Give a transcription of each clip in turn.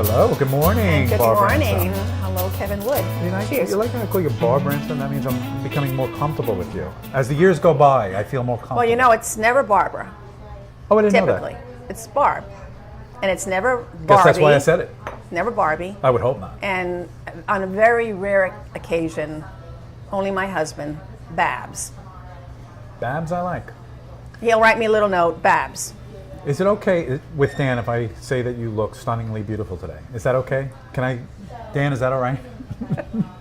Hello, good morning, And good Barb morning. Ransome. Hello, Kevin Wood. Cheers. You like when I call you Barb Ransome? That means I'm becoming more comfortable with you. As the years go by, I feel more comfortable. Well, you know, it's never Barbara. Oh, I didn't Typically, know that. it's Barb, and it's never Barbie. Guess that's why I said it. Never Barbie. I would hope not. And on a very rare occasion, only my husband, Babs. Babs, I like. He'll write me a little note, Babs. Is it okay with Dan if I say that you look stunningly beautiful today? Is that okay? Can I, Dan, is that all right?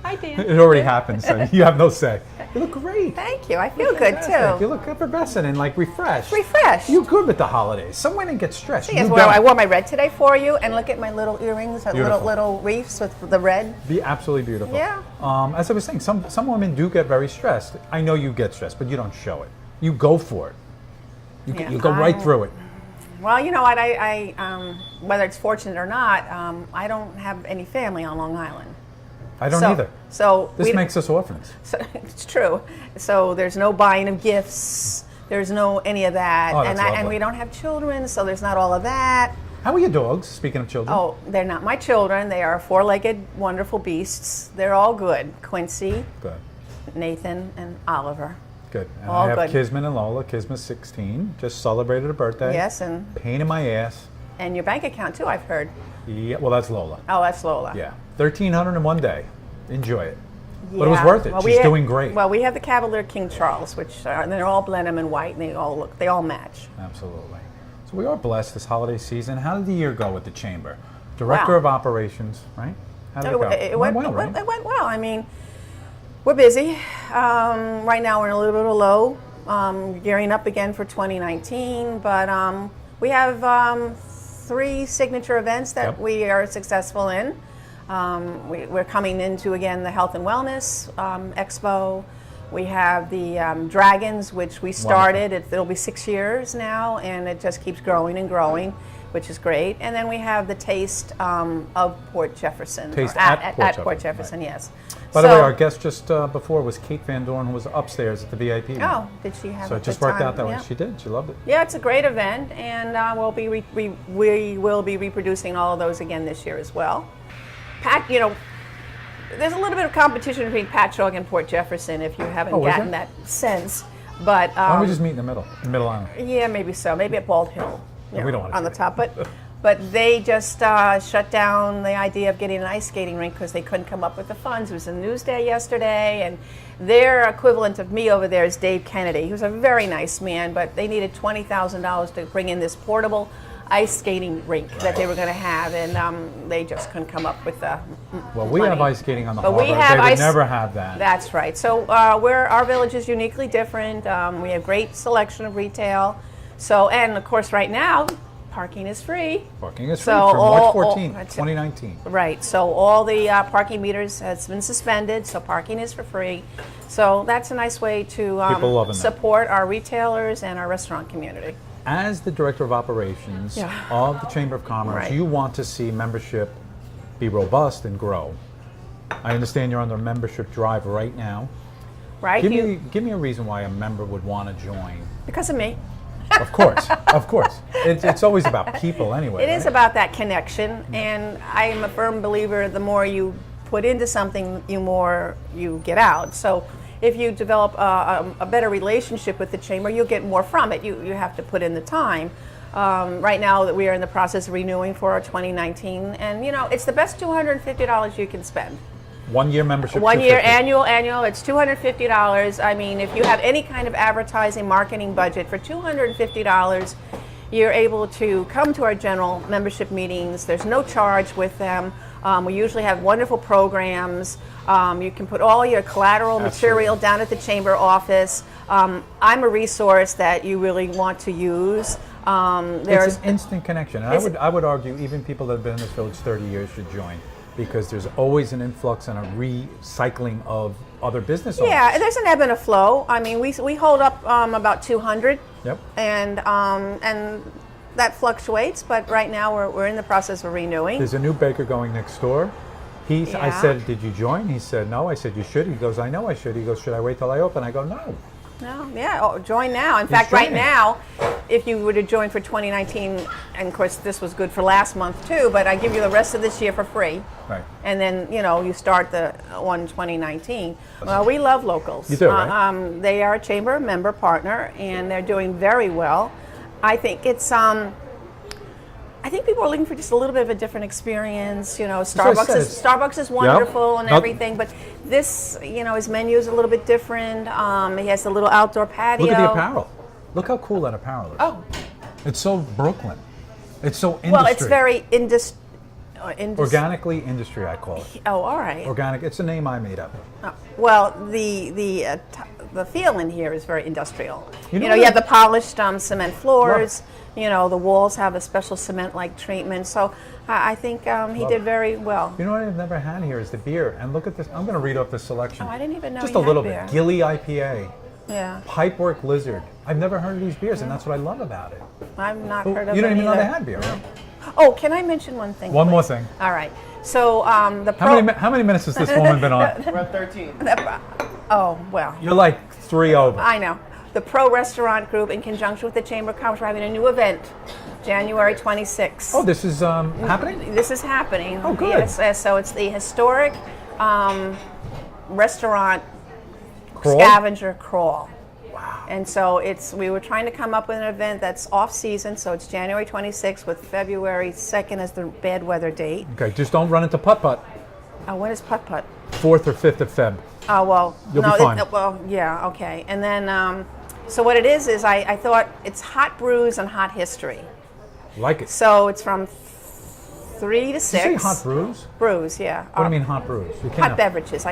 Hi, Dan. It already happened, so you have no say. You look great. Thank you. I feel good Fantastic. You too. look effervescent and like refreshed. Refreshed. You good with the holidays. Some women get stressed. Yes, You well, don't. I wore my red today for you, and look at my little earrings, Beautiful. little reefs with the red. Be absolutely beautiful. Yeah. As I was saying, some women do get very stressed. I know you get stressed, but you don't show it. You go for it. Yeah, You go right through it. Well, you know what? I whether it's fortunate or not, I don't have any family on Long Island. I don't So- either. So This makes us orphans. So, it's true. So there's no buying of gifts. There's no any of that, Oh, that's and lovely. we don't have children, so there's not all of that. How are your dogs? Speaking of children. Oh, they're not my children. They are four-legged, wonderful beasts. They're all good. Quincy, Good. Nathan, and Oliver. Good. And All I have good. Kismet and Lola. Kismet's 16. Just celebrated a birthday. Yes, and Pain in my ass. your bank account too. I've heard. Yeah. Well, that's Lola. Oh, that's Lola. Yeah. 1,300 in one day. Enjoy it. But it was Yeah. worth it. Well, She's doing great. Well, we have the Cavalier King Charles, which they're all Blenheim and white, and they all match. Absolutely. So we are blessed this holiday season. How did the year go with the chamber? Director Wow. of operations, right? How did it go? It went well, right? It went well. I mean, we're busy. Right now, we're in a little bit of a low, gearing up again for 2019. But we have 3 signature events that Yep. we are successful in. We're coming into, again, the Health and Wellness Expo. We have the Dragons, which we started. It'll be 6 years now, and it just keeps growing and growing, which is great. And then we have the Taste of Port Jefferson. Taste or at Port Port Jefferson, Jefferson, yes. By the way, our guest just before was Kate Van Dorn, who was upstairs at the VIP. room. Oh, did she have So a it just good worked time? out that way. Yeah. She did. She loved it. Yeah, it's a great event, and we will be reproducing all of those again this year as well. Pat, there's a little bit of competition between Patchogue and Port Jefferson, if you haven't Oh, is gotten there? that sense. But Why don't we just meet in the middle island? yeah, maybe so. Maybe at Bald Hill, we don't wanna on do the top. But they just shut down the idea of getting an ice skating rink because they couldn't come up with the funds. It was in Newsday yesterday, and their equivalent of me over there is Dave Kennedy, who's a very nice man, but they needed $20,000 to bring in this portable ice skating rink that they were going to have, and they just couldn't come up with the Well, we money. have ice skating on the But harbor. we have They would ice- never have that. That's right. So our village is uniquely different. We have great selection of retail. So, and of course, right now, parking is free. Parking is free So from March 14th, that's it. 2019. Right. So all the parking meters has been suspended. So parking is for free. So that's a nice way to People loving that. support our retailers and our restaurant community. As the director of operations Yeah. of the Chamber of Commerce, Right. you want to see membership be robust and grow. I understand you're on the membership drive right now. Right. Give me a reason why a member would want to join. Because of me. Of course, of course. It's always about people anyway. It is right? about that connection, and I am a firm believer the more you put into something, the more you get out. So if you develop a better relationship with the chamber, you'll get more from it. You have to put in the time. Right now that we are in the process of renewing for our 2019, and it's the best $250 you can spend. 1 year membership. 1 year, $250. annual, it's $250. I mean, if you have any kind of advertising, marketing budget for $250, you're able to come to our general membership meetings. There's no charge with them. We usually have wonderful programs. You can put all your collateral material down at the chamber office. I'm a resource that you really want to use. It's an instant connection. And I would argue even people that have been in this village 30 years should join, because there's always an influx and a recycling of other business owners. Yeah, and there's an ebb and a flow. I mean, we hold up about 200. Yep. And that fluctuates, but right now we're in the process of renewing. There's a new baker going next door. I Yeah. said, did you join? He said, no. I said, you should. He goes, I know I should. He goes, should I wait till I open? I go, no. No, yeah, join now. In fact, right joining. now, if you were to join for 2019, and of course this was good for last month too, but I give you the rest of this year for free. Right. And then, you start the one 2019. Well, we love locals. You do, right? They are a chamber member partner, and they're doing very well. I think it's I think people are looking for just a little bit of a different experience. Starbucks is wonderful and everything, but this, his menu is a little bit different. He has a little outdoor patio. Look at the apparel. Look how cool that apparel is. Oh. It's so Brooklyn. It's so industry. Well, it's very Organically industry, I call it. Oh, all right. Organic. It's a name I made up. Well, the feel in here is very industrial. You have the polished cement floors. The walls have a special cement-like treatment. So I think he did very well. You know what I've never had here is the beer. And look at this. I'm going to read off the selection. Oh, I didn't even know Just you a little had beer. bit. Gilly IPA. Yeah. Pipework Lizard. I've never heard of these beers, and that's what I love about it. I've not heard of them. You don't even know either. they had beer, right? Oh, can I mention one thing? One please? more thing. All right. So How many minutes has this woman been on? We're at 13. Oh, well. You're like 3 over. I know. The Pro Restaurant Group, in conjunction with the Chamber of Commerce, we're having a new event, January 26th. Oh, this is happening? This is happening. Oh, good. Yes, so it's the historic restaurant Crawl? scavenger crawl. Wow. And so we were trying to come up with an event that's off season, so it's January 26th with February 2nd as the bad weather date. Okay, just don't run into putt-putt. When is putt-putt? 4th or 5th of Feb. Oh, well. You'll be fine. Yeah, okay. And then, so what it is I thought it's hot brews and hot history. Like it. So it's from 3 to 6. Did you say hot brews? Brews, yeah. What do you mean hot brews? You can't Hot have beverages.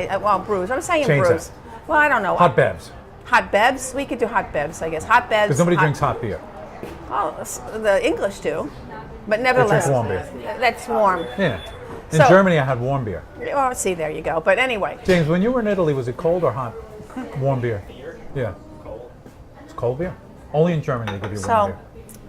Brews. I'm saying Change brews. that. Well, I don't know. hot bevs. Hot bevs? We could do hot bevs, I guess. Hot bevs. Because nobody drinks hot beer. Oh, the English do. But nevertheless. They drink warm beer. That's warm. Yeah. In So- Germany, I had warm beer. Well, see, there you go. But anyway. James, when you were in Italy, was it cold or hot? Warm beer. Yeah. Cold. It's cold beer? Only in Germany they give you warm So beer.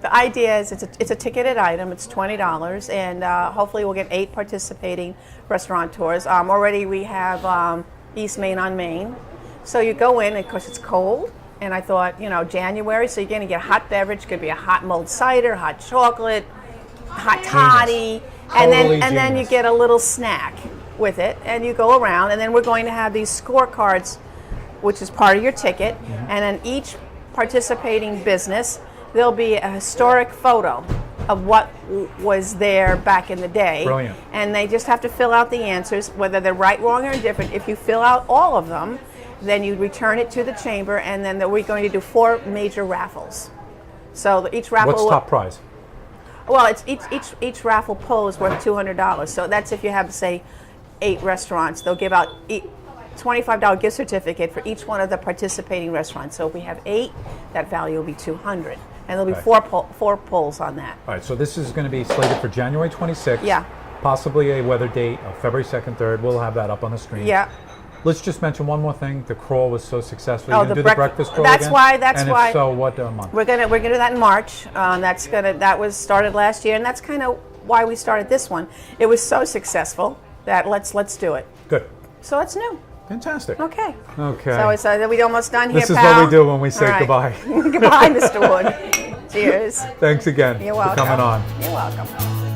the idea is it's a ticketed item. It's $20, and hopefully we'll get 8 participating restaurateurs. Already we have East Main on Main. So you go in, and of course it's cold. And I thought, January, so you're going to get a hot beverage. Could be a hot mulled cider, hot chocolate, hot toddy, and then you get a little snack with it, and you go around. And then we're going to have these scorecards, which is part of your ticket. Mm-hmm. And in each participating business, there'll be a historic photo of what was there back in the day. Brilliant. And they just have to fill out the answers, whether they're right, wrong, or indifferent. If you fill out all of them, then you return it to the chamber, and then we're going to do 4 major raffles. So each raffle. What's top prize? Well, it's each raffle pull is worth $200. So that's if you have, say, 8 restaurants. They'll give out $25 gift certificate for each one of the participating restaurants. So if we have 8, that value will be $200, and there'll be Right. 4 pulls on that. All right, so this is going to be slated for January 26th. Yeah. Possibly a weather date of February 2nd, 3rd. We'll have that up on the screen. Yeah. Let's just mention one more thing. The crawl was so successful. Oh, You're going to do the breakfast crawl again? That's and why. If so, what month? We're gonna do that in March. That was started last year, and that's kind of why we started this one. It was so successful that let's do it. Good. So it's new. Fantastic. Okay. Okay. So it's we're almost done here, This is pal. what we do when we say All right. goodbye. Goodbye, Mr. Wood. Cheers. Thanks again You're for welcome. coming on. You're welcome.